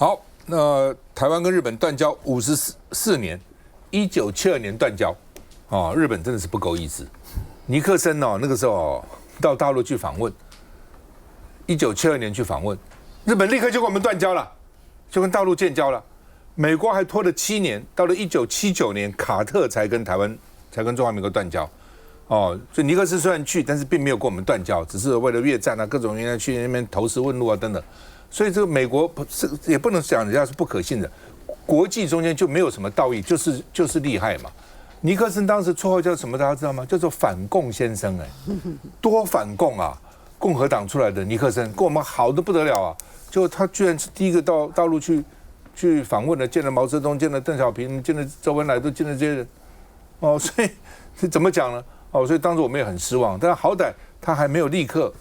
好，那台湾跟日本断交54年，1972年断交，哦，日本真的是不够意思。尼克森哦，那个时候到大陆去访问，1972年去访问，日本立刻就跟我们断交了，就跟大陆建交了。美国还拖了7年，到了1979年，卡特才跟中华民国断交。哦，所以尼克森虽然去，但是并没有跟我们断交，只是为了越战啊，各种原因去那边投石问路啊等等。所以这个美国也不能讲人家是不可信的，国际中间就没有什么道义，就是厉害嘛。尼克森当时绰号叫什么？大家知道吗？叫做反共先生，哎，多反共啊！共和党出来的尼克森跟我们好的不得了啊！就他居然是第一个到大陆去访问的，见了毛泽东，见了邓小平，见了周恩来，都见了这些人。哦，所以怎么讲呢？哦，所以当时我们也很失望，但好歹他还没有立刻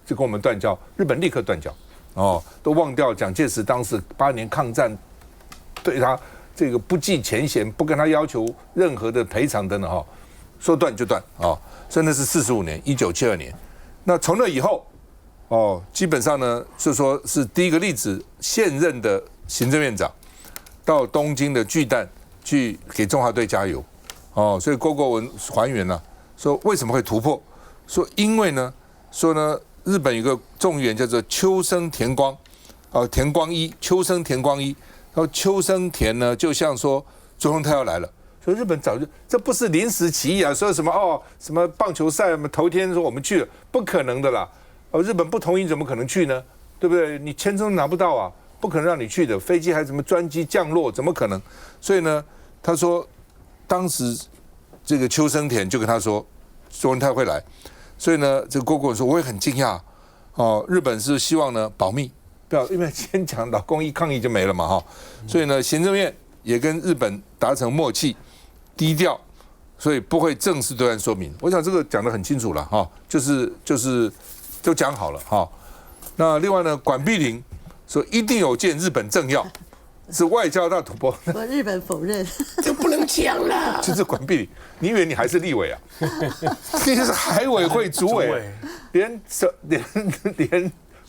就跟我们断交，日本立刻断交。哦，都忘掉蒋介石当时8年抗战，对他这个不计前嫌，不跟他要求任何的赔偿等等哈，说断就断啊，所以那是45年，1972年。那从那以后，哦，基本上呢，就说是第一个例子，现任的行政院长到东京的巨蛋去给中华队加油，哦，所以郭国文还原了，说为什么会突破？说因为呢，说呢。日本有个众议员叫做秋生田光，田光一，秋生田光一。然后秋生田呢，就像说总统他要来了，所以日本早就这不是临时起意啊，说什么什么棒球赛头天说我们去了，不可能的啦。日本不同意怎么可能去呢？对不对？你签证拿不到啊，不可能让你去的，飞机还什么专机降落，怎么可能？所以呢，他说当时这个秋生田就跟他说，周恩泰会来。所以呢，这个郭国文说我也很惊讶，哦，日本是希望呢保密，不要因为先讲老公一抗议就没了嘛哈，所以呢，行政院也跟日本达成默契，低调，所以不会正式对外说明。我想这个讲得很清楚了哈，就是都讲好了哈。那另外呢，管碧玲说一定有见日本政要。是外交大突破，日本否认，就不能讲了。就是管碧玲，你以为你还是立委啊？你是海委会主委，连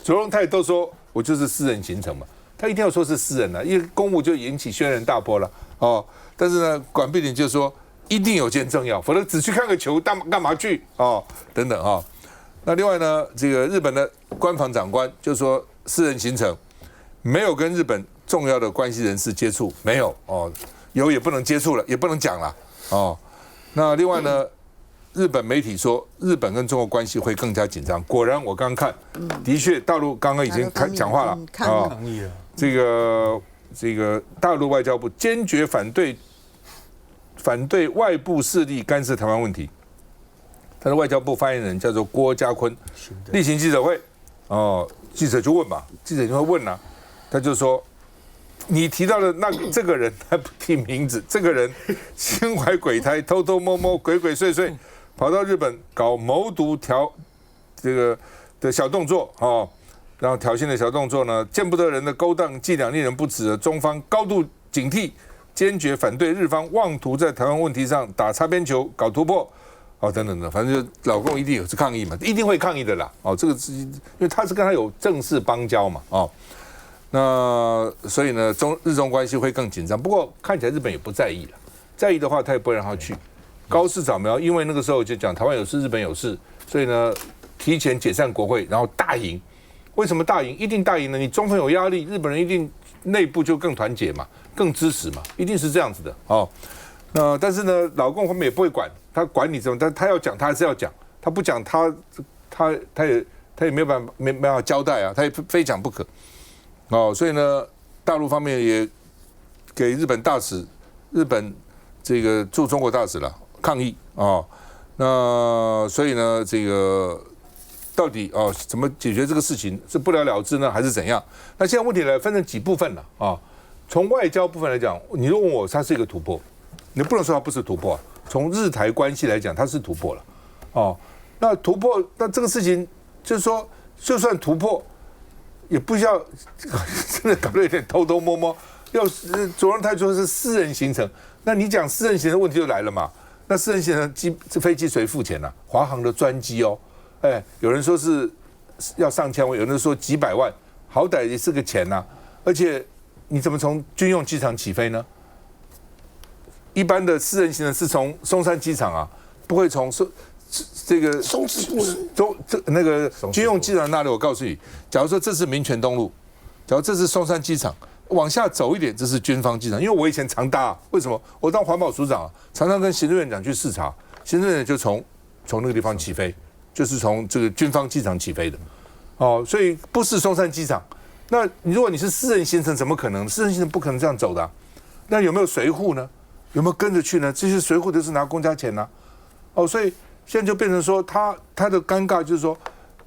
卓荣泰都说我就是私人行程嘛，他一定要说是私人的，因为公务就引起轩然大波了哦。但是呢，管碧玲就说一定有见政要，否则只去看个球干嘛去哦？等等哈。那另外呢，这个日本的官房长官就说私人行程没有跟日本重要的关系人士接触，没有哦，有也不能接触了，也不能讲了哦。那另外呢，日本媒体说日本跟中国关系会更加紧张，果然我刚看，的确大陆刚刚已经讲话了啊，这个大陆外交部坚决反对外部势力干涉台湾问题。他的外交部发言人叫做郭家坤，例行记者会哦，记者就问嘛，记者就会问啊，他就说。你提到的这个人，他不提名字。这个人心怀鬼胎，偷偷摸摸、鬼鬼祟祟，跑到日本搞谋独这个的小动作哦，然后挑衅的小动作呢，见不得人的勾当伎俩令人不齿，中方高度警惕，坚决反对日方妄图在台湾问题上打擦边球、搞突破。哦，等等的，反正就老共一定有是抗议嘛，一定会抗议的啦。哦，这个是因为他是跟他有正式邦交嘛，哦。那所以呢，日中关系会更紧张。不过看起来日本也不在意了，在意的话他也不会让他去。高市早苗因为那个时候就讲台湾有事，日本有事，所以呢提前解散国会，然后大赢。为什么大赢？一定大赢呢？你中方有压力，日本人一定内部就更团结嘛，更支持嘛，一定是这样子的哦。那但是呢，老共方面也不会管，他管你怎么，但他要讲他还是要讲，他不讲他也没办法交代啊，他也非讲不可。哦，所以呢，大陆方面也给日本大使、日本这个驻中国大使了抗议哦。那所以呢，这个到底哦怎么解决这个事情是不了了之呢，还是怎样？那现在问题呢分成几部分了啊？从外交部分来讲，你如果问我它是一个突破，你不能说它不是突破啊。从日台关系来讲，它是突破了哦。那突破，那这个事情就是说，就算突破。也不需要，真的搞得有点偷偷摸摸。要卓荣泰说是私人行程，那你讲私人行程问题就来了嘛？那私人行程这飞机谁付钱啊？华航的专机哦，哎，有人说是要上千万，有人说几百万，好歹也是个钱呐、而且你怎么从军用机场起飞呢？一般的私人行程是从松山机场啊，不会从这个松枝部呢？那个军用机场那里，我告诉你，假如说这是民权东路，假如这是松山机场，往下走一点，这是军方机场。因为我以前常搭，为什么？我当环保署长常常跟行政院长去视察，行政院长就从那个地方起飞，就是从这个军方机场起飞的。所以不是松山机场。那如果你是私人行程，怎么可能？私人行程不可能这样走的。那有没有随护呢？有没有跟着去呢？这些随护都是拿公家钱所以现在就变成说，他的尴尬就是说，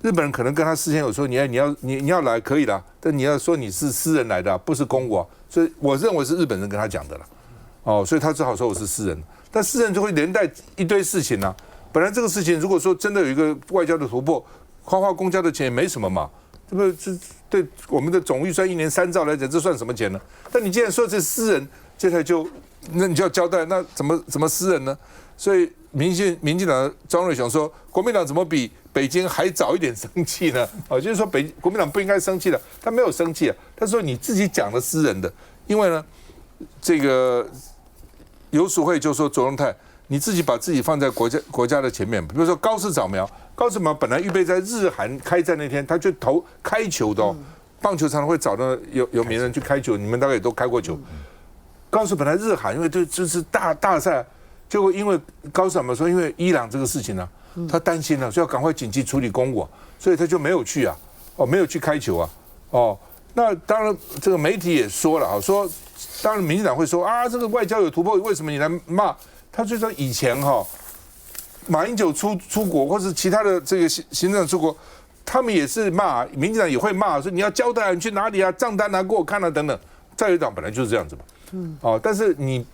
日本人可能跟他事先有说，你要来可以啦，但你要说你是私人来的，不是公务所以我认为是日本人跟他讲的了。所以他只好说我是私人，但私人就会连带一堆事情啊。本来这个事情如果说真的有一个外交的突破，花公家的钱也没什么嘛，这不对我们的总预算1年3兆来讲，这算什么钱呢？但你既然说这是私人，接下来那你就要交代，那怎么私人呢？所以民进党的庄瑞雄说，国民党怎么比北京还早一点生气呢？就是说国民党不应该生气了，他没有生气啊，他说你自己讲的私人的，因为呢，这个游淑慧就说卓荣泰，你自己把自己放在国家的前面，比如说高市早苗本来预备在日韩开战那天，他就投开球的棒球常常会找到有名人去开球，你们大概也都开过球。高市本来日韩因为就是大赛，结果因为高市早苗说因为伊朗这个事情他担心了，所以要赶快紧急处理公务所以他就没有去没有去开球那当然这个媒体也说了说当然民进党会说这个外交有突破，为什么你来骂？他就说以前马英九出国，或是其他的这个行政出国，他们也是骂，民进党也会骂，说你要交代你去哪里账单拿给我看等等。在野党本来就是这样子嘛，但是你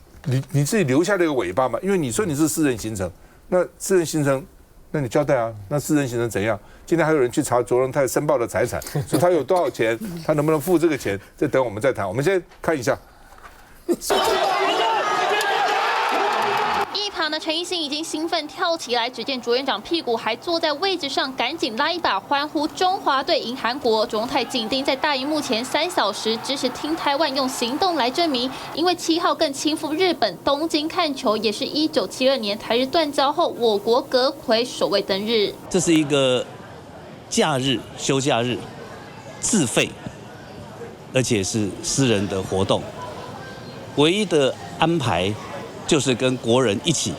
自己留下了一个尾巴嘛，因为你说你是私人行程，那私人行程，那你交代那私人行程怎样？今天还有人去查卓荣泰申报的财产，说他有多少钱，他能不能付这个钱？这等我们再谈。我们先看一下。一旁的陈奕迅已经兴奋跳起来，只见卓院长屁股还坐在位置上，赶紧拉一把欢呼中华队赢韩国。卓荣泰紧盯在大荧幕前3小时，支持听台湾用行动来证明。因为7号更亲赴日本东京看球，也是1972年台日断交后我国阁揆首位登日。这是一个假日休假日，自费，而且是私人的活动，唯一的安排就是跟国人一起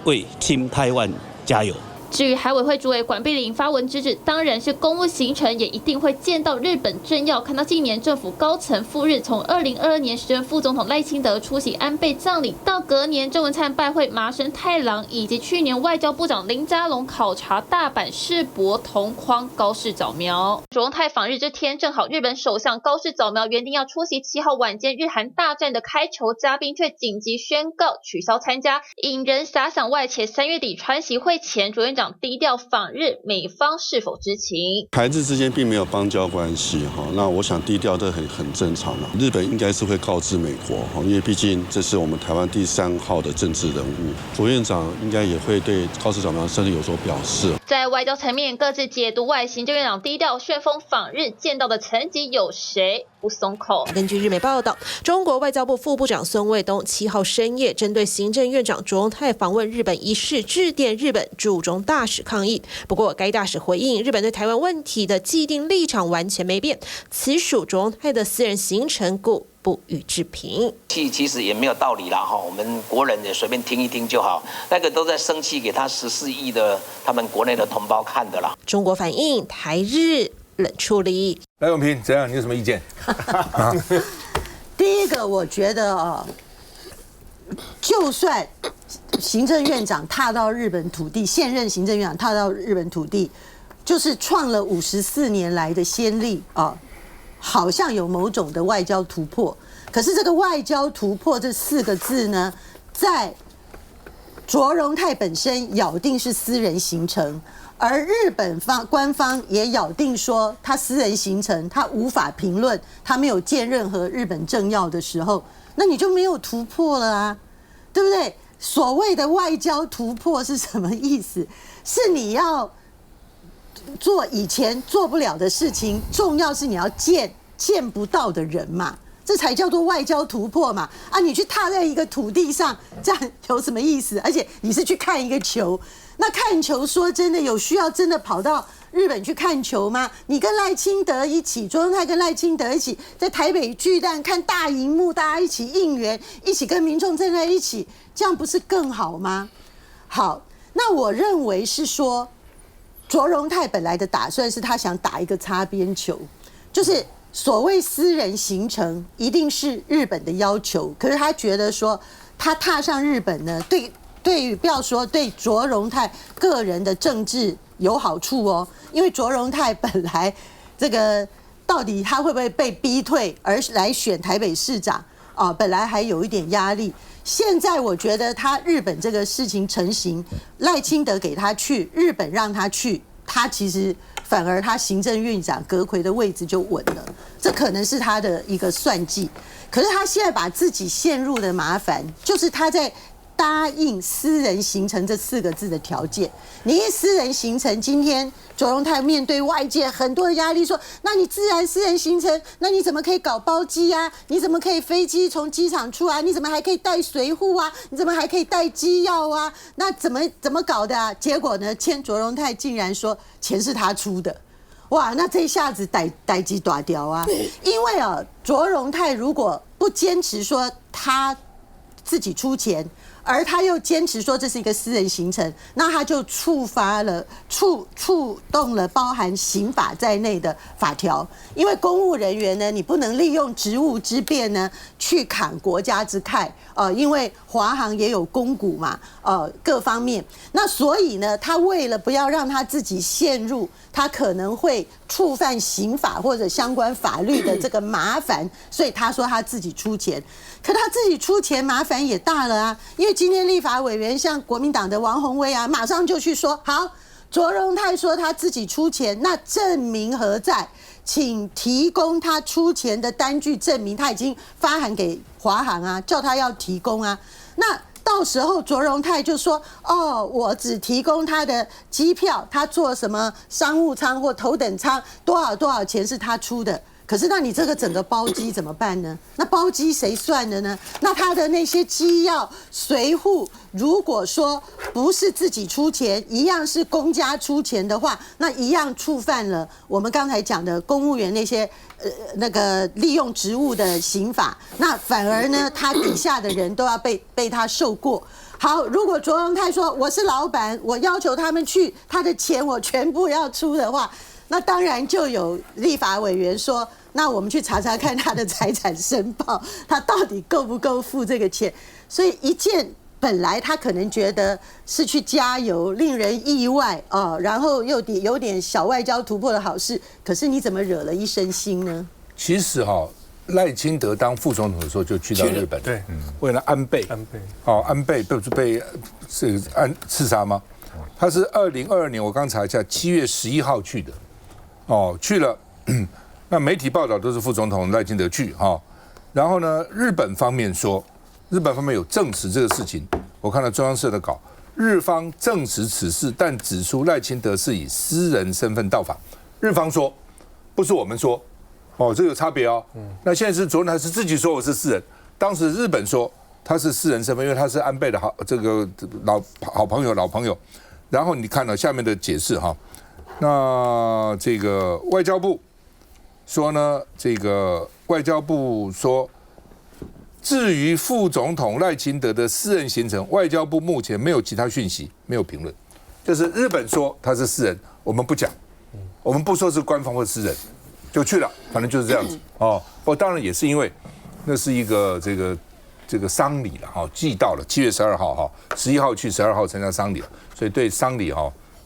为 Team Taiwan 加油。至于海委会主委管碧玲发文直指，当然是公务行程，也一定会见到日本政要。看到近年政府高层赴日，从2022年时任副总统赖清德出席安倍葬礼，到隔年郑文灿拜会麻生太郎，以及去年外交部长林佳龙考察大阪世博同框高市早苗。卓荣泰访日这天，正好日本首相高市早苗原定要出席7号晚间日韩大战的开球嘉宾，却紧急宣告取消参加，引人遐想外。且3月底川习会前，卓院长低调访日，美方是否知情？台日之间并没有邦交关系那我想低调这很正常了。日本应该是会告知美国因为毕竟这是我们台湾第3号的政治人物，卓院长应该也会对高市早苗生日有所表示。在外交层面各自解读外，行政院长低调旋风访日，见到的层级有谁不松口？根据日媒报道，中国外交部副部长孙卫东7号深夜针对行政院长卓荣泰访问日本一事致电日本驻中大使抗议。不过该大使回应，日本对台湾问题的既定立场完全没变，此属卓荣泰的私人行程，故不予置评。其实也没有道理啦我们国人也随便听一听就好，那个都在生气给他14亿的他们国内的同胞看的啦。中国反映台日冷处理。来，永平怎样？你有什么意见？第一个，我觉得就算行政院长踏到日本土地，现任行政院长踏到日本土地，就是创了54年来的先例好像有某种的外交突破。可是这个外交突破这4个字呢，在卓荣泰本身咬定是私人行程，而日本官方也咬定说他私人行程，他无法评论，他没有见任何日本政要的时候，那你就没有突破了对不对？所谓的外交突破是什么意思？是你要做以前做不了的事情，重要是你要见不到的人嘛，这才叫做外交突破嘛！啊，你去踏在一个土地上，这样有什么意思？而且你是去看一个球，那看球说真的有需要真的跑到日本去看球吗？你跟赖清德一起，卓荣泰跟赖清德一起在台北巨蛋看大荧幕，大家一起应援，一起跟民众站在一起，这样不是更好吗？好，那我认为是说，卓荣泰本来的打算是他想打一个擦边球，就是所谓私人行程一定是日本的要求，可是他觉得说他踏上日本呢，对于不要说对卓荣泰个人的政治有好处哦，因为卓荣泰本来这个到底他会不会被逼退而来选台北市长啊，本来还有一点压力。现在我觉得他日本这个事情成型，赖清德给他去日本让他去，他其实反而他行政院长阁揆的位置就稳了，这可能是他的一个算计。可是他现在把自己陷入的麻烦，就是他在答应私人行程这4个字的条件。你一私人行程，今天卓荣泰面对外界很多的压力，说：那你自然私人行程，那你怎么可以搞包机啊？你怎么可以飞机从机场出啊？你怎么还可以带随扈啊？你怎么还可以带机要啊？那怎么搞的啊？结果呢，卓荣泰竟然说钱是他出的。哇，那这一下子代机大条啊！因为啊，卓荣泰如果不坚持说他自己出钱，而他又坚持说这是一个私人行程，那他就触动了包含刑法在内的法条。因为公务人员呢，你不能利用职务之便呢去砍国家之慨，因为华航也有公股嘛，各方面。那所以呢，他为了不要让他自己陷入他可能会触犯刑法或者相关法律的这个麻烦，所以他说他自己出钱。可他自己出钱，麻烦也大了啊！因为今天立法委员像国民党的王宏威啊，马上就去说好，卓荣泰说他自己出钱，那证明何在？请提供他出钱的单据证明，他已经发函给华航啊，叫他要提供啊。那到时候卓荣泰就说：哦，我只提供他的机票，他坐什么商务舱或头等舱，多少钱是他出的。可是，那你这个整个包机怎么办呢？那包机谁算的呢？那他的那些机要随扈，如果说不是自己出钱，一样是公家出钱的话，那一样触犯了我们刚才讲的公务员那些那个利用职务的刑法。那反而呢，他底下的人都要被他受过。好，如果卓荣泰说我是老板，我要求他们去，他的钱我全部要出的话，那当然就有立法委员说，那我们去查查看他的财产申报，他到底够不够付这个钱。所以一件本来他可能觉得是去加油，令人意外然后又有点小外交突破的好事，可是你怎么惹了一身腥呢？其实赖清德当副总统的时候就去到日本，对，为了安倍，安倍不是被刺杀吗？他是2022年，我刚查一下，7月11号去的，去了，那媒体报道都是副总统赖清德去然后呢，日本方面说，日本方面有证实这个事情，我看到中央社的稿，日方证实此事，但指出赖清德是以私人身份到访，日方说，不是我们说。这个有差别哦。那现在是卓荣泰是自己说我是私人，当时日本说他是私人身份，因为他是安倍的老朋友。然后你看到下面的解释那这个外交部说呢，外交部说，至于副总统赖清德的私人行程，外交部目前没有其他讯息，没有评论。就是日本说他是私人，我们不讲，我们不说是官方或私人。就去了，反正就是这样子当然也是因为那是一个这个丧礼了祭到了7月12号11号去，12号参加丧礼了，所以对丧礼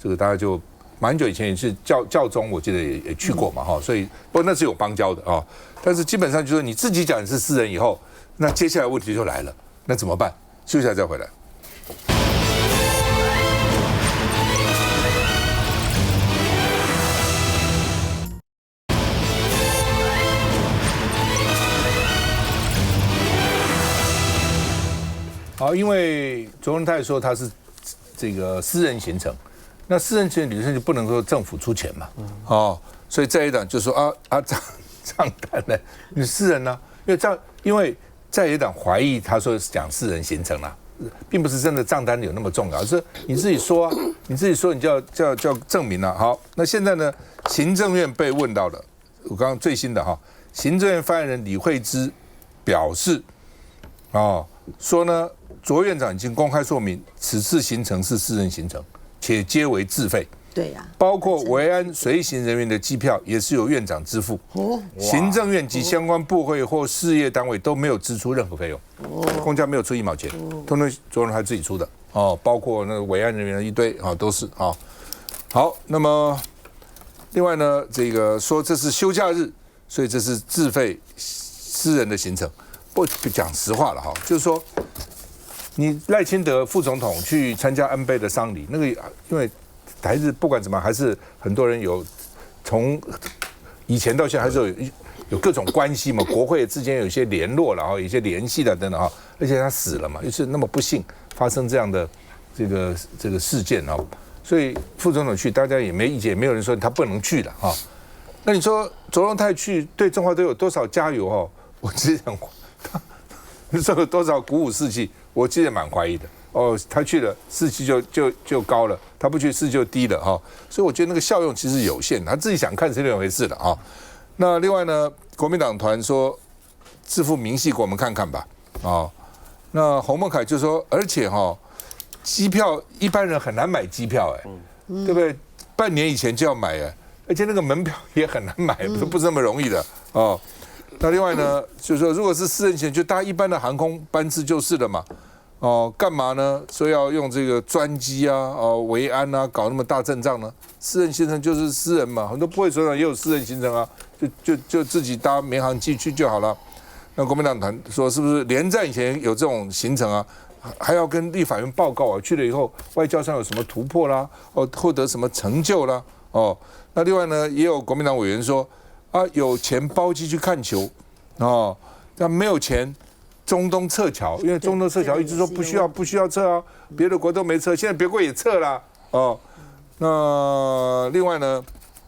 这个大家就蛮久以前也是教宗，我记得也去过嘛所以不过那是有邦交的但是基本上就是你自己讲你是私人以后，那接下来问题就来了，那怎么办？休息一下再回来。好，因为卓荣泰说他是这个私人行程，那私人行程理论就不能说政府出钱嘛，所以这一档就说账单呢，你私人呢，因因为在野党怀疑他说是讲私人行程啦，并不是真的账单有那么重要，是你自己说啊，你自己说你就要证明了。好，那现在呢，行政院被问到了，我刚刚最新的哈，行政院发言人李惠芝表示，说呢，卓院长已经公开说明，此次行程是私人行程，且皆为自费。对呀，包括维安随行人员的机票也是由院长支付，行政院及相关部会或事业单位都没有支出任何费用，公家没有出1毛钱，通通卓荣泰自己出的包括那个维安人员的一堆都是好，那么另外呢，这个说这是休假日，所以这是自费私人的行程。不讲实话了就是说，你赖清德副总统去参加安倍的丧礼，那个因为还是不管怎么，还是很多人有从以前到现在还是有各种关系嘛，国会之间有一些联络了有一些联系的等等而且他死了嘛，又是那么不幸发生这样的这个事件所以副总统去，大家也没意见，没有人说他不能去的那你说卓荣泰去对中华队有多少加油我其实想他说有多少鼓舞士气，我其实也蛮怀疑的。他去了，士气就高了；他不去，士气就低了所以我觉得那个效用其实有限，他自己想看是另一回事的那另外呢，国民党团说自负明细给我们看看吧那洪孟凯就说，而且机票一般人很难买机票对不对？半年以前就要买而且那个门票也很难买，不是那么容易的那另外呢，就是说如果是私人行，就搭一般的航空班次就是了嘛。干嘛呢？说要用这个专机维安搞那么大阵仗呢？私人行程就是私人嘛，很多部会首长也有私人行程就自己搭民航机去就好了。那国民党团说，是不是连战以前有这种行程还要跟立法院报告去了以后，外交上有什么突破啦，获得什么成就啦？那另外呢，也有国民党委员说有钱包机去看球但没有钱。中东撤侨，因为中东撤侨一直说不需要撤别的国都没撤，现在别国也撤了那另外呢，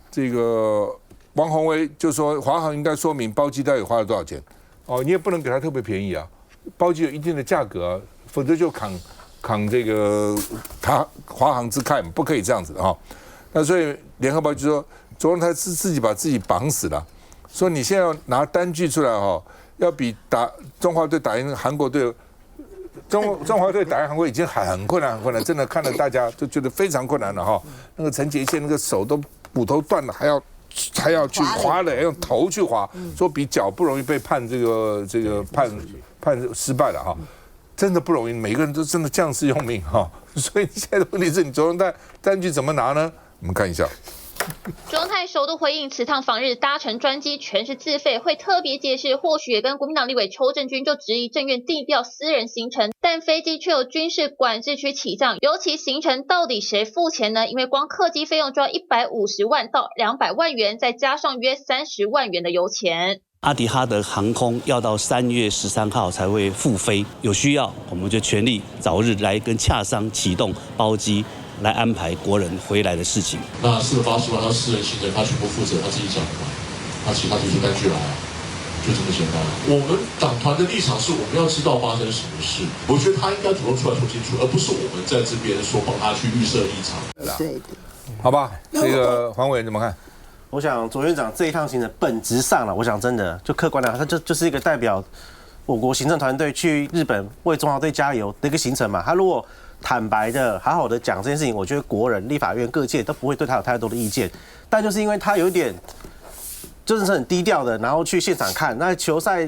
这个王宏威就说华航应该说明包机到底花了多少钱你也不能给他特别便宜包机有一定的价格否则就扛这个他华航之慨，不可以这样子那所以联合报就说卓荣泰是自己把自己绑死了，说你现在要拿单据出来要比中华队打赢韩国队，中华队打赢韩国已经很困难，真的看了大家就觉得非常困难了那个陈杰宪那个手都骨头断了，还要去滑垒，用头去滑，说比脚不容易被判这个判失败了真的不容易，每个人都真的将士用命所以现在的问题是你卓荣泰单据怎么拿呢？我们看一下。卓荣泰首度回应，此趟访日搭乘专机全是自费，会特别解释。或许也跟国民党立委邱正军就质疑政院定调私人行程，但飞机却有军事管制区起降，尤其行程到底谁付钱呢？因为光客机费用就要150万到200万元，再加上约30万元的油钱。阿迪哈德航空要到3月13号才会复飞，有需要我们就全力早日来跟洽商启动包机。来安排国人回来的事情。那480万他私人行程他全部负责，他自己讲的嘛，他其他提出单据来就这么简单。我们党团的立场是我们要知道发生什么事，我觉得他应该主动出来说清楚，而不是我们在这边说帮他去预设立场。对，好吧，这个黄委员怎么看？我想卓院长这一趟行程本质上我想真的就客观来讲，他就是一个代表我国行政团队去日本为中华队加油的一个行程嘛。他如果坦白的、好好的讲这件事情，我觉得国人、立法院各界都不会对他有太多的意见。但就是因为他有一点，就是很低调的，然后去现场看那球赛，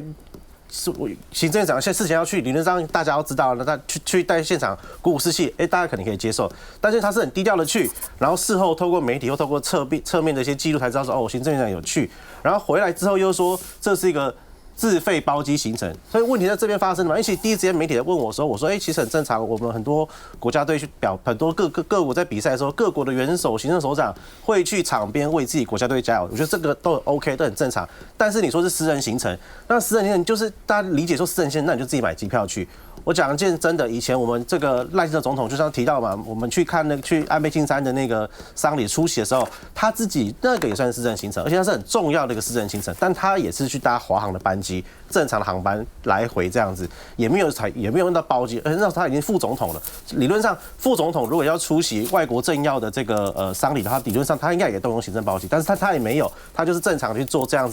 是我行政院长现在事前要去，理论上大家要知道，那他去带现场鼓舞士气，大家肯定可以接受。但是他是很低调的去，然后事后透过媒体或透过侧面的一些记录才知道说，我行政院长有去，然后回来之后又说这是一个自费包机行程，所以问题在这边发生的嘛。因为其实第一时间媒体在问我说，我说其实很正常，我们很多国家队去很多各国在比赛的时候，各国的元首、行政首长会去场边为自己国家队加油，我觉得这个都 OK， 都很正常。但是你说是私人行程，那私人行程就是大家理解说私人行程，那你就自己买机票去。我讲一件真的，以前我们这个赖清德总统就像提到嘛，我们去看去安倍晋三的那个丧礼出席的时候，他自己那个也算是私人行程，而且他是很重要的一个私人行程，但他也是去搭华航的班机。机，正常的航班来回这样子，也没有用到包机，而且那时候他已经副总统了。理论上，副总统如果要出席外国政要的这个丧礼的话，理论上他应该也动用行政包机，但是他也没有，他就是正常去做这样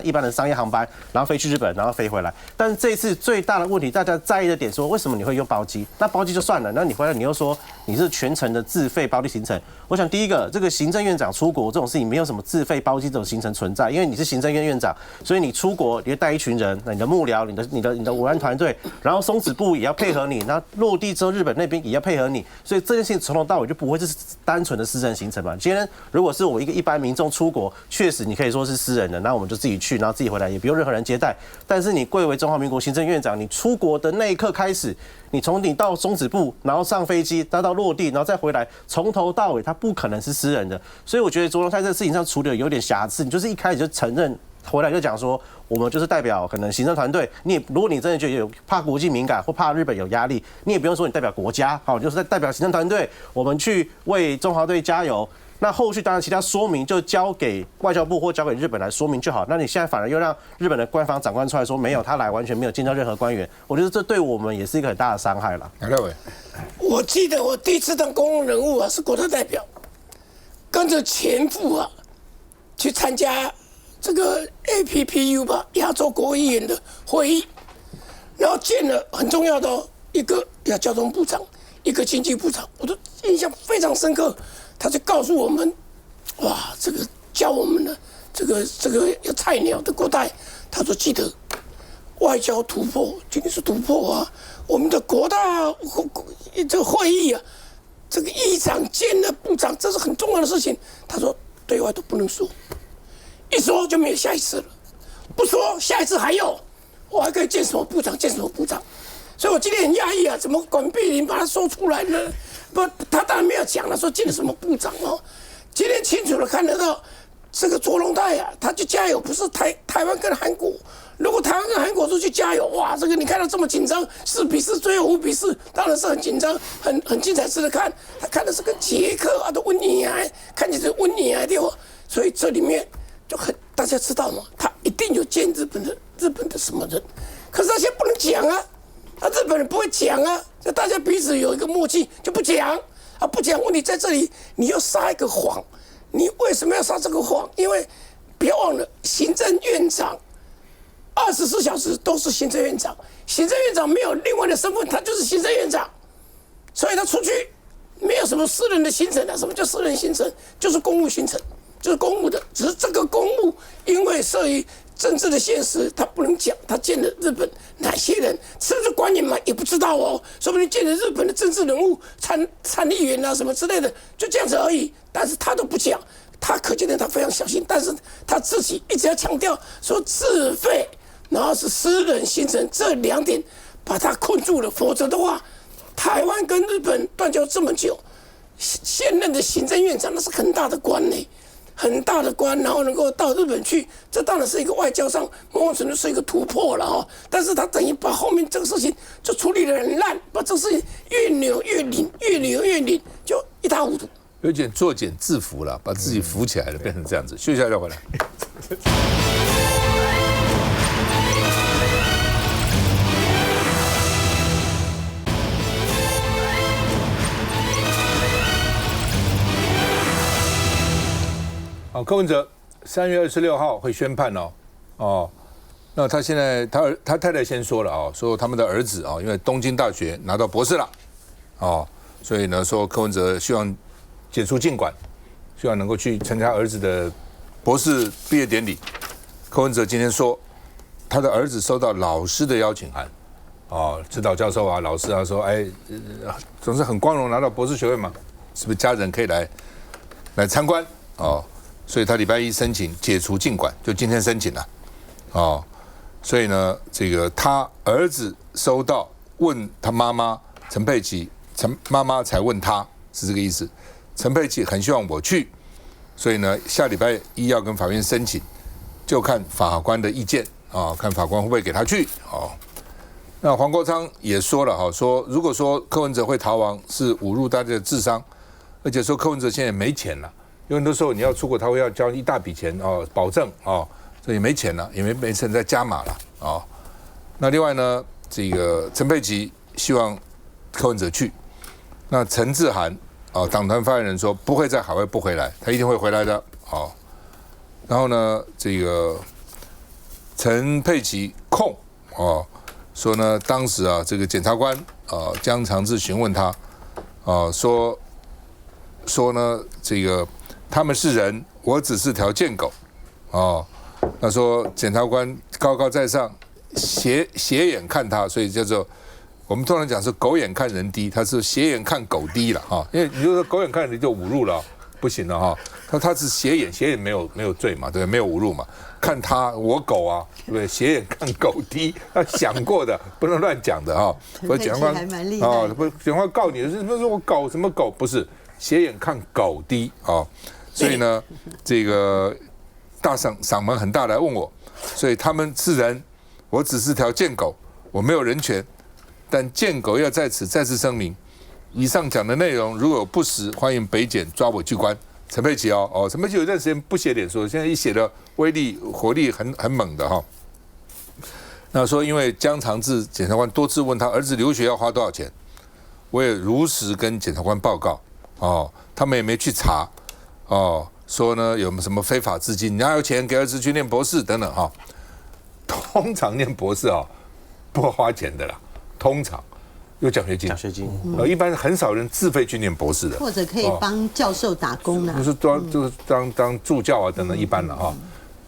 一般的商业航班，然后飞去日本，然后飞回来。但是这一次最大的问题，大家在意的点说，为什么你会用包机？那包机就算了，那你回来你又说你是全程的自费包机行程。我想第一个，这个行政院长出国这种事情没有什么自费包机这种行程存在，因为你是行政院院长，所以你出国你会带一群人，你的幕僚、你的文案团队，然后松子部也要配合你，那落地之后日本那边也要配合你，所以这件事情从头到尾就不会是单纯的私人行程嘛。今天如果是我一般民众出国，确实你可以说是私人的，那我们就自己去，然后自己回来，也不用任何人接待。但是你贵为中华民国行政院长，你出国的那一刻开始，你从你到松子部，然后上飞机，到落地，然后再回来，从头到尾它不可能是私人的。所以我觉得卓荣泰这个事情上处理的有点瑕疵，你就是一开始就承认。回来就讲说，我们就是代表可能行政团队。如果你真的觉得有怕国际敏感或怕日本有压力，你也不用说你代表国家，好，就是代表行政团队，我们去为中华队加油。那后续当然其他说明就交给外交部或交给日本来说明就好。那你现在反而又让日本的官方长官出来说没有，他来完全没有见到任何官员，我觉得这对我们也是一个很大的伤害了。杨大伟，我记得我第一次当公共人物是国特代表，跟着前夫去参加这个 APPU 亚洲国会议员的会议，然后见了很重要的一个交通部长，一个经济部长，我都印象非常深刻。他就告诉我们，哇，这个教我们的这个菜鸟的国代，他说记得外交突破，今天是突破啊！我们的国大这个会议这个议长见了部长，这是很重要的事情。他说对外都不能说。一说就没有下一次了，不说下一次还有，我还可以见什么部长，见什么部长。所以我今天很讶异怎么管碧玲把它说出来呢？不，他当然没有讲了，说见了什么部长今天清楚的看得到，这个卓荣泰他去加油，不是台湾跟韩国。如果台湾跟韩国都去加油，哇，这个你看到这么紧张，4比4，最后5比4，当然是很紧张，很精彩值得看。他看的是跟捷克的温尼亚，看起来是温尼亚的所以这里面。就大家知道吗？他一定有见日本的什么人，可是他现在不能讲日本人不会讲就大家彼此有一个默契，就不讲不讲。问题在这里，你又撒一个谎，你为什么要撒这个谎？因为不要忘了，行政院长24小时都是行政院长，行政院长没有另外的身份，他就是行政院长，所以他出去没有什么私人的行程什么叫私人行程？就是公务行程。就是公务的，只是这个公务因为涉于政治的现实，他不能讲他见了日本哪些人，是不是官员嘛也不知道说不定见了日本的政治人物、参议员什么之类的，就这样子而已。但是他都不讲，他可见的他非常小心，但是他自己一直要强调说自费，然后是私人行程这2点把他困住了，否则的话，台湾跟日本断交这么久，现任的行政院长那是很大的官很大的官，然后能够到日本去，这当然是一个外交上某种程度是一个突破了但是他等于把后面这个事情就处理得很烂，把这个事情越扭越拧，越扭越拧，就一塌糊涂。有点作茧自缚了，把自己扶起来了，变成这样子。休息一下再回来。柯文哲3月26号会宣判那他现在他太太先说了说他们的儿子因为东京大学拿到博士了所以呢说柯文哲希望解除禁管，希望能够去参加儿子的博士毕业典礼。柯文哲今天说他的儿子收到老师的邀请函指导教授老师说总是很光荣拿到博士学位嘛，是不是家人可以来参观所以他礼拜一申请解除禁管，就今天申请了所以呢这个他儿子收到问他妈妈陈佩琪，陈妈妈才问他，是这个意思。陈佩琪很希望我去，所以呢下礼拜一要跟法院申请，就看法官的意见看法官会不会给他去那黄国昌也说了说如果说柯文哲会逃亡是侮辱大家的智商，而且说柯文哲现在没钱了。有很多时候你要出国，他会要交一大笔钱保证所以没钱了，也没钱再加码了啊。那另外呢，这个陈佩琪希望柯文哲去，那陈志涵党团发言人说不会在海外不回来，他一定会回来的啊。然后呢，这个陈佩琪控说呢，当时这个检察官江长志询问他说呢，这个他们是人，我只是条贱狗他说检察官高高在上，斜眼看他，所以叫做我们通常讲是狗眼看人低，他是斜眼看狗低了因为你就说狗眼看人就侮辱了，不行了他是斜眼没有罪嘛，对，没有侮辱嘛，看他我狗对不对？斜眼看狗低，他想过的，不能乱讲的不是检察官不是检察官告你是说我狗什么狗，不是斜眼看狗低所以呢，这个嗓门很大来问我，所以他们是人，我只是条贱狗，我没有人权，但贱狗要在此再次声明，以上讲的内容如果有不实，欢迎北检抓我去关。陈佩琪陈佩琪有一段时间不写脸书，现在一写的威力火力很猛的那说因为江长志检察官多次问他儿子留学要花多少钱，我也如实跟检察官报告他们也没去查说呢有什么非法资金，你要有钱给儿子去念博士等等通常念博士不花钱的啦，通常有奖学金，一般很少人自费去念博士的，或者可以帮教授打工就是就是当助教等等一般了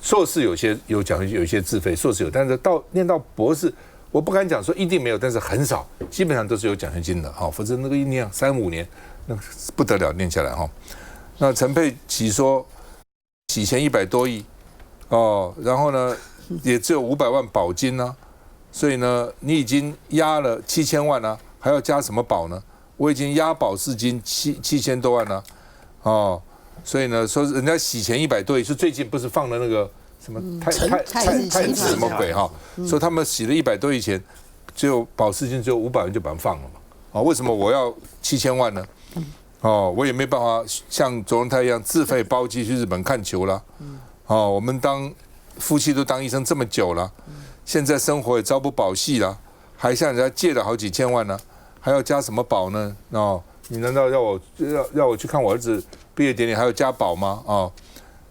硕士有些有奖学金，有些自费，硕士有，但是念到博士，我不敢讲说一定没有，但是很少，基本上都是有奖学金的否则那个一念3-5年，那不得了念下来那陈佩琪说洗钱100多亿然后呢也只有500万保金所以呢，你已经押了7000万还要加什么保呢？我已經押保释金7000多万所以呢，說人家洗錢100多億，是最近不是放了那個什麼太子什麼鬼說他們洗了100多億錢，只有保釋金只有500萬就把它放了嘛為什麼我要7000萬呢？我也沒辦法像卓榮泰一樣自費包機去日本看球了我們當夫妻都當醫生這麼久了。现在生活也朝不保夕了，还向人家借了好几千万呢，还要加什么保呢？你难道要我去看我儿子毕业典礼还要加保吗？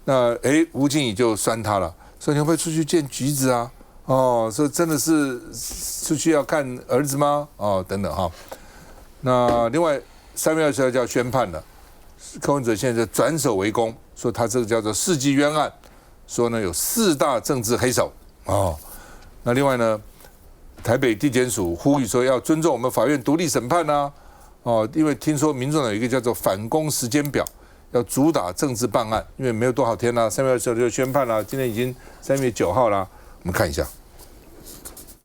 那吴静怡就酸他了，说你会不会出去见橘子说真的是出去要看儿子吗？等等那另外3月20号就要宣判了，柯文哲现在转守为攻，说他这个叫做世纪冤案，说呢有4大政治黑手那另外呢，台北地检署呼吁说要尊重我们法院独立审判因为听说民众有一个叫做反攻时间表，要主打政治办案，因为没有多少天3月20号就宣判了，今天已经3月9号了，我们看一下。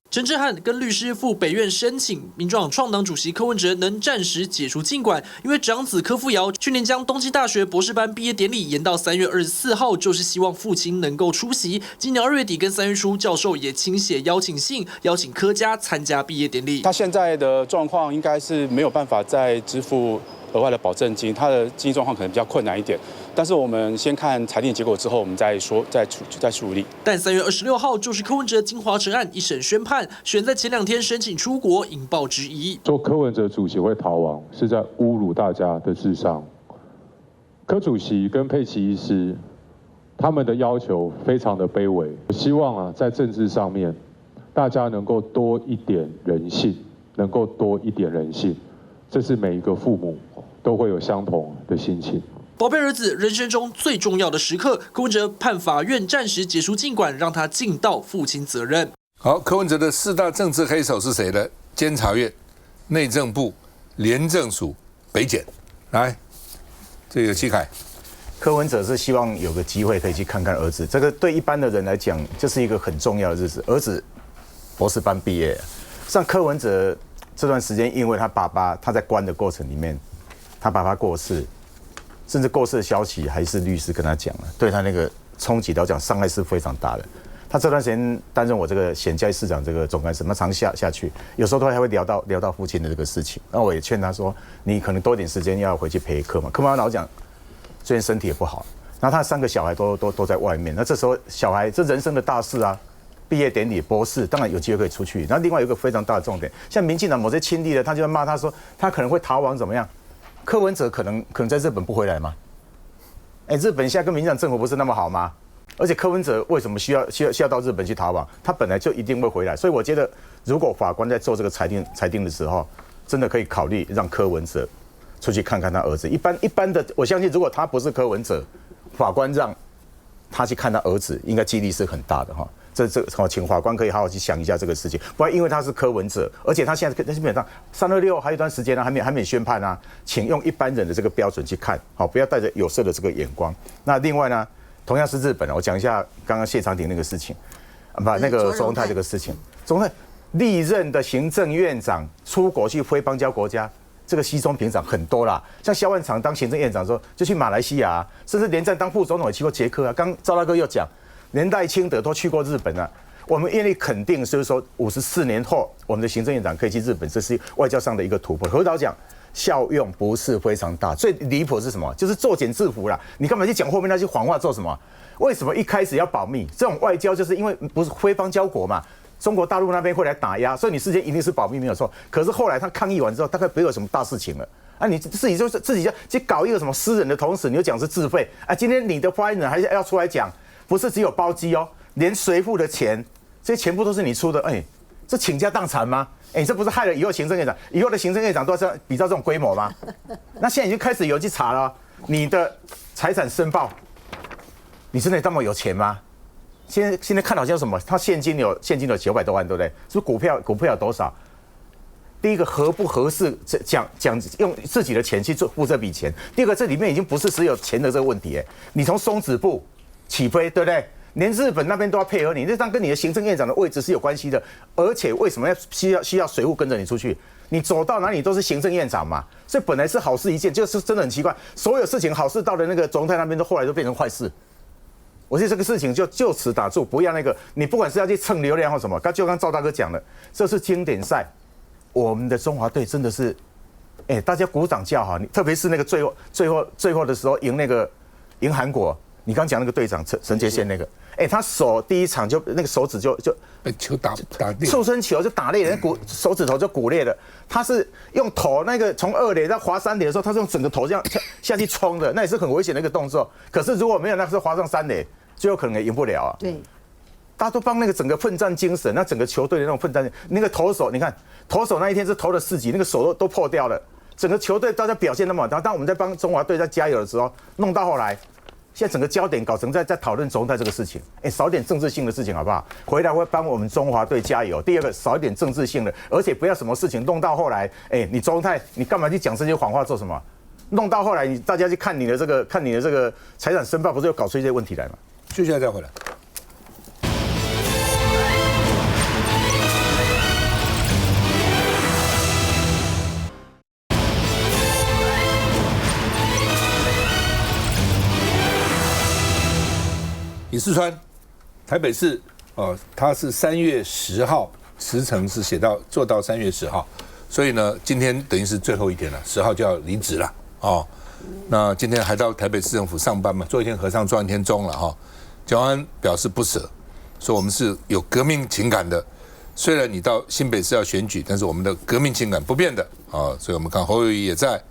陈志汉跟律师赴北院申请，民众党创党主席柯文哲能暂时解除禁管，因为长子柯富尧去年将东京大学博士班毕业典礼延到3月24号，就是希望父亲能够出席。今年2月底跟3月初，教授也亲写邀请信，邀请柯家参加毕业典礼。他现在的状况应该是没有办法再支付额外的保证金，他的经济状况可能比较困难一点。但是我们先看裁定结果之后，我们再处理。但3月26号就是柯文哲金华城案一审宣判，选在前2天申请出国，引爆质疑。说柯文哲主席会逃亡，是在侮辱大家的智商。柯主席跟佩琪医师，他们的要求非常的卑微。我希望在政治上面，大家能够多一点人性，这是每一个父母都会有相同的心情。宝贝儿子人生中最重要的时刻，柯文哲盼法院暂时解除禁管，让他尽到父亲责任。好，柯文哲的4大政治黑手是谁呢？监察院、内政部、廉政署、北检。来，这个戚凯。柯文哲是希望有个机会可以去看看儿子，这个对一般的人来讲，这是一个很重要的日子。儿子博士班毕业，像柯文哲这段时间，因为他在关的过程里面，他爸爸过世。甚至过世的消息还是律师跟他讲了，对他那个冲击来讲伤害是非常大的。他这段时间担任我这个显嘉市长这个总干事，那常下去，有时候都还会聊到父亲的这个事情。那我也劝他说，你可能多一点时间要回去陪柯嘛。柯妈老讲，最近身体也不好，然后他3个小孩都在外面，那这时候小孩这人生的大事毕业典礼，博士当然有机会可以出去。然后另外有一个非常大的重点，像民进党某些亲历的，他就会骂他说他可能会逃亡怎么样？柯文哲可能在日本不回来吗？日本现在跟民进党政府不是那么好吗？而且柯文哲为什么需要到日本去逃亡？他本来就一定会回来，所以我觉得如果法官在做这个裁定的时候，真的可以考虑让柯文哲出去看看他儿子。一般的，我相信如果他不是柯文哲，法官让他去看他儿子，应该几率是很大的哈。请法官可以好好去想一下这个事情，不然因为他是柯文哲，而且他现在基本上326还有一段时间呢，还没宣判啊，请用一般人的这个标准去看，好，不要带着有色的这个眼光。那另外呢，同样是日本，我讲一下刚刚谢长廷那个事情，把那个周荣泰这个事情，周荣泰历任的行政院长出国去非邦交国家。这个稀松平常很多啦，像萧万长当行政院长的时候，就去马来西亚，甚至连战当副总统也去过捷克啊。刚赵大哥又讲，连赖清德都去过日本啊。我们愿意肯定，就是说54年后，我们的行政院长可以去日本，这是外交上的一个突破。何导讲，效用不是非常大，最离谱是什么？就是作茧自缚啦。你干嘛去讲后面那些谎话做什么？为什么一开始要保密？这种外交就是因为不是非邦交国嘛。中国大陆那边会来打压，所以你事先一定是保密没有错。可是后来他抗议完之后，大概没有什么大事情了。啊，你自己去搞一个什么私人的同时，你又讲是自费啊？今天你的发言人还要出来讲，不是只有包机哦，连随付的钱，这些全部都是你出的。这倾家荡产吗？这不是害了以后行政院长，以后的行政院长都要比照这种规模吗？那现在已经开始有去查了，你的财产申报，你真的这么有钱吗？现在看好像什么？他现金有900多万，对不对？是股票有多少？第一个合不合适讲用自己的钱去付这笔钱。第二个，这里面已经不是只有钱的这个问题，你从松子部起飞，对不对？连日本那边都要配合你，这当跟你的行政院长的位置是有关系的。而且为什么需要水户跟着你出去？你走到哪里都是行政院长嘛，所以本来是好事一件，就是真的很奇怪，所有事情好事到了那个总统那边，都后来都变成坏事。我觉得这个事情就此打住，不要那个，你不管是要去蹭流量或什么，就刚赵大哥讲的，这是经典赛，我们的中华队真的是，大家鼓掌叫好，特别是那个最后的时候赢韩国，你刚讲那个队长陈杰宪那个，他手第一场就那个手指就被球打裂，触身球就打裂了，手指头就骨裂了。他是用头那个从2垒到滑3垒的时候，他是用整个头这样下去冲的，那也是很危险的一个动作。可是如果没有那时候滑上3垒，最后可能也赢不了啊。对，大家都帮那个整个奋战精神，那整个球队的那种奋战，那个投手，你看投手那一天是投了4级，那个手都破掉了。整个球队大家表现那么好，当我们在帮中华队在加油的时候，弄到后来。现在整个焦点搞成在讨论周荣泰这个事情，少点政治性的事情好不好？回来会帮我们中华队加油。第二个，少一点政治性的，而且不要什么事情弄到后来，你周荣泰，你干嘛去讲这些谎话做什么？弄到后来，大家去看你的这个财产申报，不是又搞出一些问题来吗？休息一下再回来。李四川，台北市，他是3月10号，时程是做到3月10号，所以呢，今天等于是最后一天了，10号就要离职了哦。那今天还到台北市政府上班嘛，做一天和尚撞一天钟了哈。蒋万安表示不舍，说我们是有革命情感的，虽然你到新北市要选举，但是我们的革命情感不变的啊。所以我们看侯友宜也在，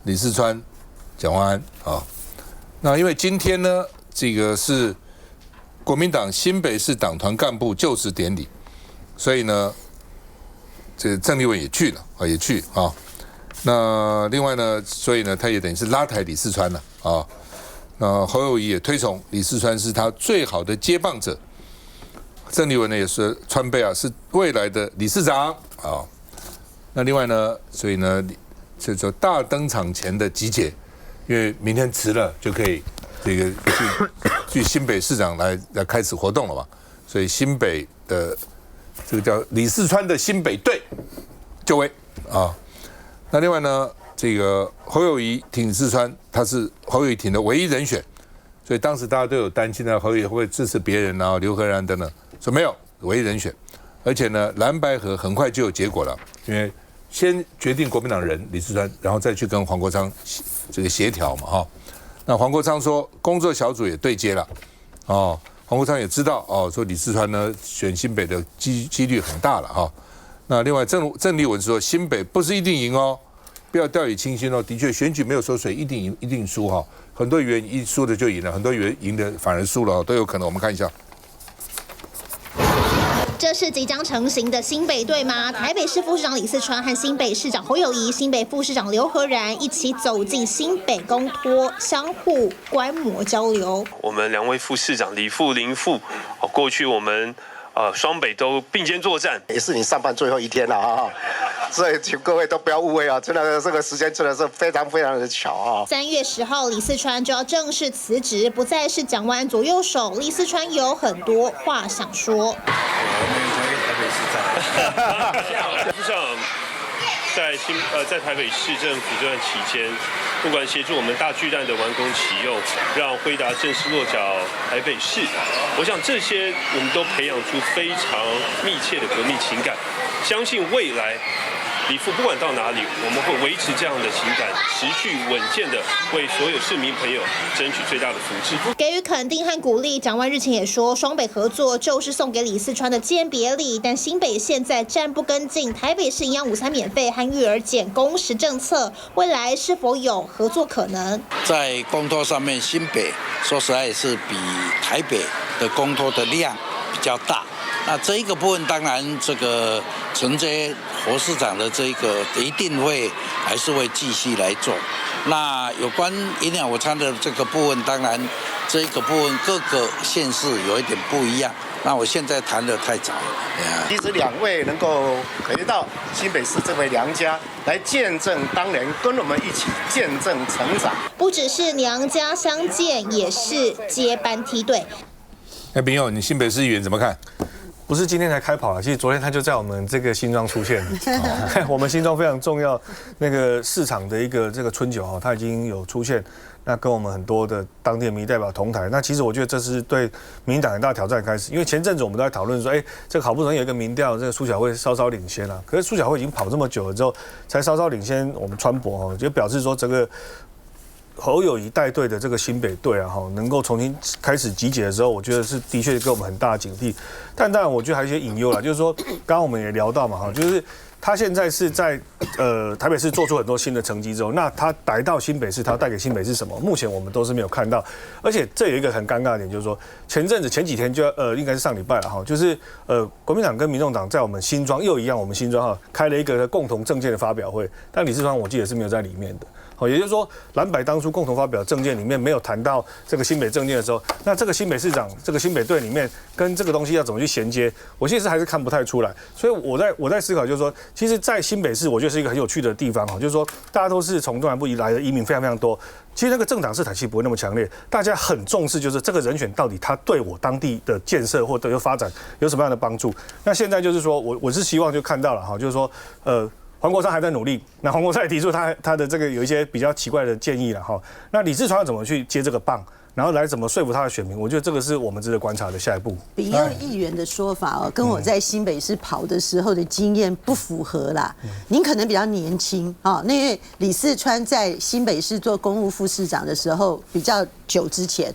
李四川、蒋万安啊。那因为今天呢，这个是国民党新北市党团干部就职典礼，所以呢，这个郑丽文也去了啊，也去啊。那另外呢，所以呢，他也等于是拉抬李四川了啊。那侯友宜也推崇李四川是他最好的接棒者，郑丽文呢也是川贝啊，是未来的理事长啊。那另外呢，所以呢，这就大登场前的集结，因为明天辞了就可以。这个据新北市长来开始活动了嘛，所以新北的这个叫李四川的新北队就位啊。那另外呢，这个侯友宜挺李四川，他是侯友宜挺的唯一人选，所以当时大家都有担心呢，侯友宜会不会支持别人啊，刘和然等等，说没有，唯一人选，而且呢，蓝白合很快就有结果了，因为先决定国民党人李四川，然后再去跟黄国昌这个协调嘛哈。那黄国昌说，工作小组也对接了，哦，黄黄国昌也知道哦，说李四川呢选新北的几率很大了哈。那另外郑丽文说新北不是一定赢哦，不要掉以轻心哦。的确选举没有说谁一定赢一定输哈，很多议员一输的就赢了，很多议员赢的反而输了都有可能。我们看一下。这是即将成型的新北队吗？台北市副市长李四川和新北市长侯友宜、新北副市长刘和然一起走进新北公托，相互观摩交流。我们2位副市长李副、林副，过去我们双北都并肩作战，也是你上班最后一天了啊。所以请各位都不要误会啊，真的这个时间真的是非常非常的巧啊。3月10号，李四川就要正式辞职，不再是蒋万安左右手。李四川有很多话想说。副市长在台北市政府这段期间，不管协助我们大巨蛋的完工启用，让辉达正式落脚台北市，我想这些我们都培养出非常密切的革命情感，相信未来李副不管到哪里，我们会维持这样的情感，持续稳健的为所有市民朋友争取最大的福祉。给予肯定和鼓励，蒋万日前也说，双北合作就是送给李四川的鉴别礼。但新北现在暂不跟进台北市营养午餐免费和育儿减工时政策，未来是否有合作可能？在公托上面，新北说实在是比台北的公托的量比较大。那这一个部分，当然这个承接侯市长的这一个一定会还是会继续来做。那有关营养午餐的这个部分，当然这一个部分各个县市有一点不一样。那我现在谈得太早了。其实2位能够回到新北市这位娘家来见证当年跟我们一起见证成长，不只是娘家相见，也是接班梯队。朋友，你新北市议员怎么看？不是今天才开跑了，其实昨天他就在我们这个新庄出现了。我们新庄非常重要那个市场的一个这个春酒哈，他已经有出现，那跟我们很多的当地的民意代表同台。那其实我觉得这是对民进党很大的挑战开始，因为前阵子我们都在讨论说，这个好不容易有一个民调，这个苏巧慧稍稍领先了，可是苏巧慧已经跑这么久了之后，才稍稍领先我们川博哈，就表示说这个。侯友宜带队的这个新北队啊，能够重新开始集结的时候，我觉得是的确给我们很大的警惕。但当然，我觉得还有一些隐忧啦，就是说，刚刚我们也聊到嘛，就是他现在是在台北市做出很多新的成绩之后，那他来到新北市，他带给新北市什么？目前我们都是没有看到。而且这有一个很尴尬的点，就是说前几天就要应该是上礼拜了哈，就是国民党跟民众党在我们新庄又一样，我们新庄哈开了一个共同政见的发表会，但李四川我记得是没有在里面的。也就是说，蓝白当初共同发表政见里面没有谈到这个新北政见的时候，那这个新北市长、这个新北队里面跟这个东西要怎么去衔接，我其实还是看不太出来。所以我在思考，就是说，其实，在新北市，我觉得是一个很有趣的地方哈，就是说，大家都是从东南部来的移民非常非常多。其实那个政党色彩其实不会那么强烈，大家很重视就是这个人选到底他对我当地的建设或者发展有什么样的帮助。那现在就是说我是希望就看到了哈，就是说黄国昌还在努力，那黄国昌也提出他的这个有一些比较奇怪的建议了哈。那李四川要怎么去接这个棒，然后来怎么说服他的选民？我觉得这个是我们值得观察的下一步。秉佑议员的说法哦，跟我在新北市跑的时候的经验不符合啦。您可能比较年轻啊，因为李四川在新北市做公务副市长的时候比较久之前。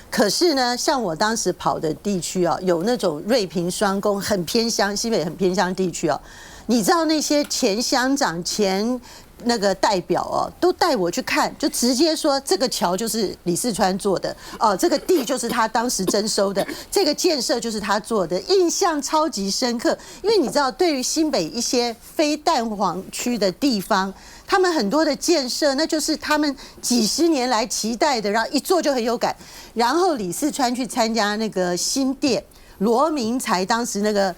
可是呢，像我当时跑的地区哦，有那种瑞平双公很偏乡，西北很偏乡地区哦。你知道那些前乡长、前那个代表哦，都带我去看，就直接说这个桥就是李四川做的哦，这个地就是他当时征收的，这个建设就是他做的，印象超级深刻。因为你知道，对于新北一些非蛋黄区的地方，他们很多的建设，那就是他们几十年来期待的，然后一做就很有感。然后李四川去参加那个新店。罗明才当时那个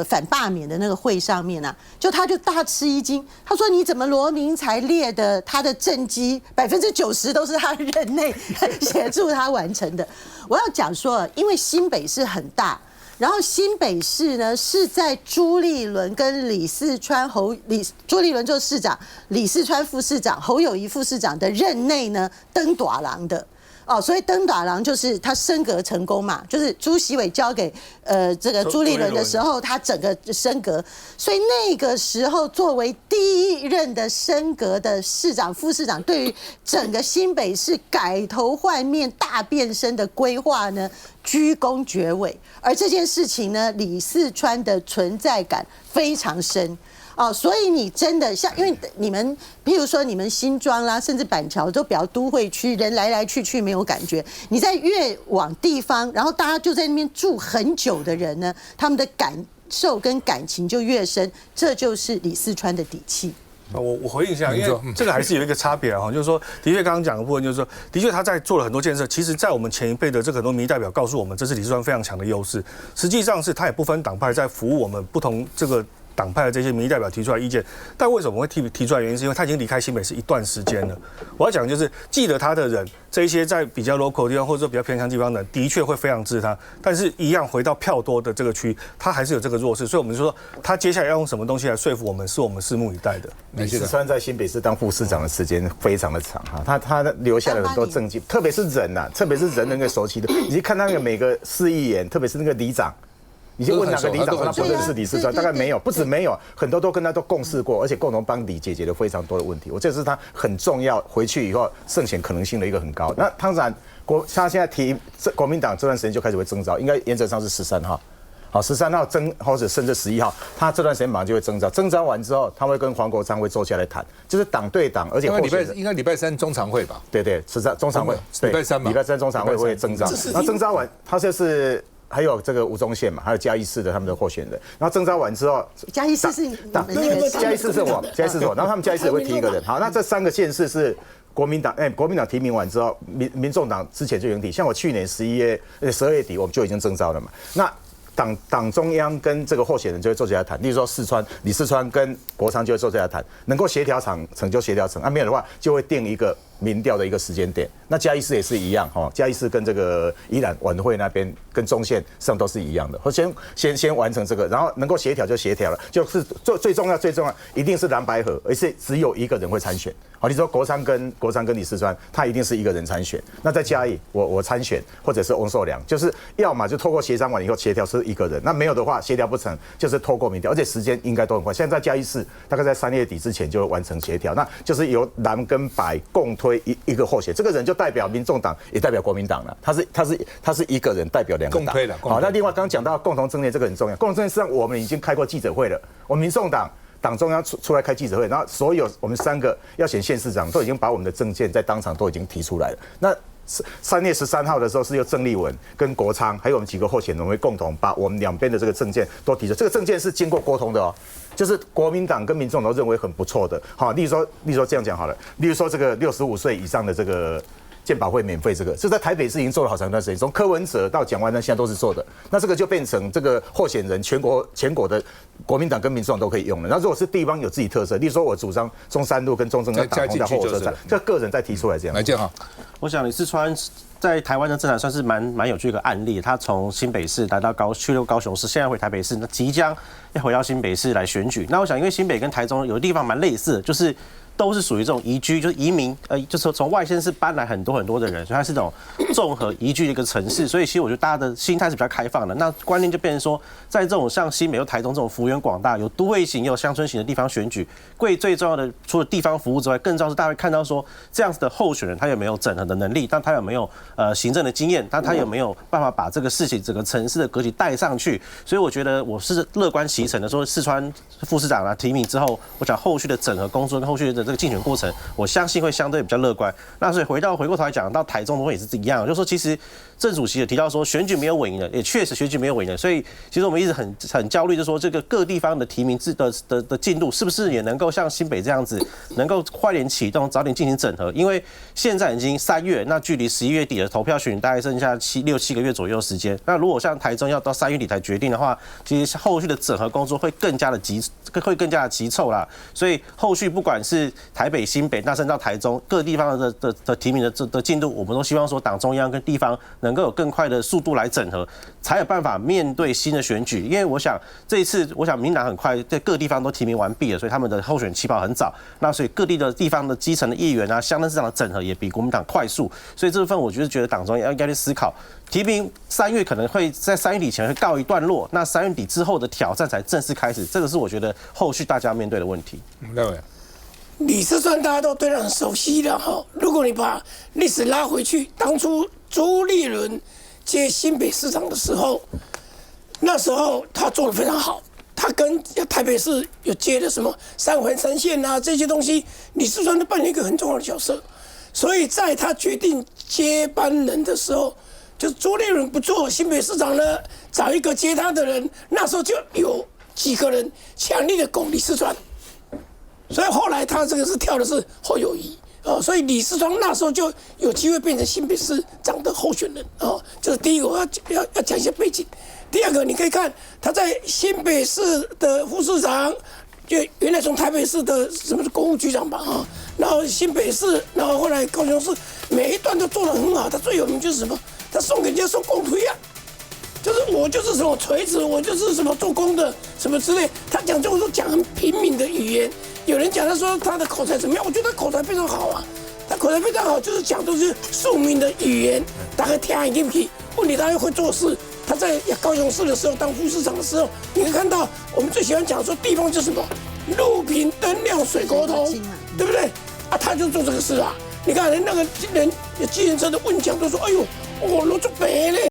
反罢免的那个会上面啊，他就大吃一惊，他说：“你怎么罗明才列的他的政绩90%都是他任内协助他完成的？”我要讲说，因为新北市很大，然后新北市呢是在朱立伦跟李四川朱立伦做市长，李四川副市长，侯友宜副市长的任内呢登大郎的。哦，所以登打郎就是他升格成功嘛，就是朱习伟交给这个朱立伦的时候，他整个升格，所以那个时候作为第一任的升格的市长、副市长，对于整个新北市改头换面、大变身的规划呢，居功厥伟。而这件事情呢，李四川的存在感非常深。哦，所以你真的像，因为你们，譬如说你们新庄啦，甚至板桥都比较都会区，人来来去去没有感觉。你在越往地方，然后大家就在那边住很久的人呢，他们的感受跟感情就越深，这就是李四川的底气。我回应一下，因为这个还是有一个差别哈，就是说，的确刚刚讲的部分，就是说，的确他在做了很多建设。其实，在我们前一辈的这个很多民意代表告诉我们，这是李四川非常强的优势。实际上是他也不分党派，在服务我们不同这个党派的这些民意代表提出来意见。但为什么会提出来？原因是因为他已经离开新北市一段时间了。我要讲的就是记得他的人，这一些在比较 local 的地方或者说比较偏乡地方的人，的确会非常支持他。但是，一样回到票多的这个区，他还是有这个弱势。所以我们就说，他接下来要用什么东西来说服我们，是我们拭目以待的。李四川在新北市当副市长的时间非常的长哈，他留下了很多政绩，特别是人呐，特别是人那个熟悉的，你去看那个每个市议员，特别是那个里长。你去问哪个里长，他不认识李四川，大概没有，不止没有，很多都跟他都共事过，而且共同帮李解决了非常多的问题。我这是他很重要，回去以后胜选可能性的一个很高。那当然，他现在提国民党这段时间就开始会征召，应该原则上是13号。好，13号或者甚至11号，他这段时间马上就会征召。征召完之后，他会跟黄国昌会坐下来谈，就是党对党，而且应该礼拜3中常会吧？对，是在中常会，礼拜3嘛，礼拜3中常会会征召。那征召完，他就是。还有这个吴宗宪嘛，还有嘉义市的他们的候选人，然后征召完之后，嘉义市是你们那个嘉义市是我，然后他们嘉义市也会提一个人。好，那这3个县市是国民党提名完之后，民众党之前就已经提，像我去年12月底我们就已经征召了嘛。那党中央跟这个候选人就会坐下来谈，例如说李四川跟国昌就会坐下来谈，能够协调成就协调成，没有的话就会定一个民调的一个时间点。那嘉义市也是一样哈，嘉义市跟这个宜兰晚会那边跟中线上都是一样的，先完成这个，然后能够协调就协调了，就是最重要一定是蓝白合，而且只有一个人会参选。好，你说国昌跟李四川，他一定是一个人参选。那在嘉义，我参选，或者是翁寿良，就是要么就透过协商完以后协调是一个人，那没有的话协调不成，就是透过民调，而且时间应该都很快。现在在嘉义市，大概在3月底之前就完成协调，那就是由蓝跟白共推一个候选，这个人就代表民众党，也代表国民党了。他是一个人代表2个党。共推了。好，那另外刚刚讲到共同政见，这个很重要。共同政见实际上我们已经开过记者会了，我们民众党中央出来开记者会，然后所有我们3个要选县市长都已经把我们的政见在当场都已经提出来了。那3月13号的时候是由郑丽文跟国昌还有我们几个候选人会共同把我们2边的这个政见都提出，这个政见是经过沟通的哦，就是国民党跟民众都认为很不错的。好，例如说这样讲好了，例如说这个65岁以上的这个健保会免费，这个在台北市已经做了好长一段时间，从柯文哲到蒋万安现在都是做的。那这个就变成这个候选人全国的国民党跟民众党都可以用了。那如果是地方有自己特色，例如说我主张中山路跟中正要打通到火车站，这个人再提出来这样。来见哈，我想李四川在台湾的政坛算是蛮有趣的一个案例。他从新北市来到去了高雄市，现在回台北市，那即将要回到新北市来选举。那我想，因为新北跟台中有的地方蛮类似的，就是都是属于这种移居，就是移民，就是从外县市搬来很多的人，所以它是这种综合移居的一个城市。所以其实我觉得大家的心态是比较开放的。那观念就变成说，在这种像新北、台中这种幅员广大、有都会型也有乡村型的地方选举，最重要的除了地方服务之外，更重要是大家会看到说，这样子的候选人他有没有整合的能力，但他有没有行政的经验，但他有没有办法把这个事情整个城市的格局带上去。所以我觉得我是乐观其成的，说四川副市长提名之后，我想后续的整合工作跟后续的这个竞选过程，我相信会相对比较乐观。那所以回过头来讲到台中的话也是一样，就是说其实郑主席也提到说选举没有稳赢的，也确实选举没有稳赢的，所以其实我们一直很焦虑，就是说这个各地方的提名的进度是不是也能够像新北这样子，能够快点启动，早点进行整合？因为现在已经3月，那距离11月底的投票选大概剩下6、7个月左右的时间。那如果像台中要到3月底才决定的话，其实后续的整合工作会更加的急凑啦。所以后续不管是台北、新北，那甚至到台中各地方的提名的进度，我们都希望说党中央跟地方能够有更快的速度来整合，才有办法面对新的选举。因为我想这一次，我想民进党很快在各地方都提名完毕了，所以他们的候选起跑很早。那所以各地的地方的基层的议员啊，乡镇市长的整合也比国民党快速。所以这部分我就是觉得党中央应该去思考，提名3月可能会在3月底前会告一段落，那3月底之后的挑战才正式开始。这个是我觉得后续大家面对的问题。李四川大家都对他很熟悉的哈。如果你把历史拉回去，当初朱立伦接新北市长的时候，那时候他做得非常好，他跟台北市有接的什么3环3线啊这些东西，李四川都扮演一个很重要的角色。所以在他决定接班人的时候，就是朱立伦不做新北市长呢，找一个接他的人，那时候就有几个人强力的拱李四川。所以后来他这个是跳的是侯友宜所以李四川那时候就有机会变成新北市长的候选人这是第一个，我要讲一些背景。第二个，你可以看他在新北市的副市长，就原来从台北市的什么公务局长吧然后新北市，然后后来高雄市，每一段都做得很好。他最有名就是什么？他送给人家送公推啊。就是我就是什么锤子，我就是什么做工的什么之类，他讲这种都讲很平民的语言。有人讲他说他的口才怎么样，我觉得他口才非常好啊，他口才非常好，就是讲都是庶民的语言，大家听得进去。问题他又会做事，他在高雄市的时候当副市长的时候，你可以看到我们最喜欢讲说地方就是什么路平灯亮水沟通，对不对？他就做这个事啊。你看那个人计程车的问讲都说，哎呦，我做白嘞。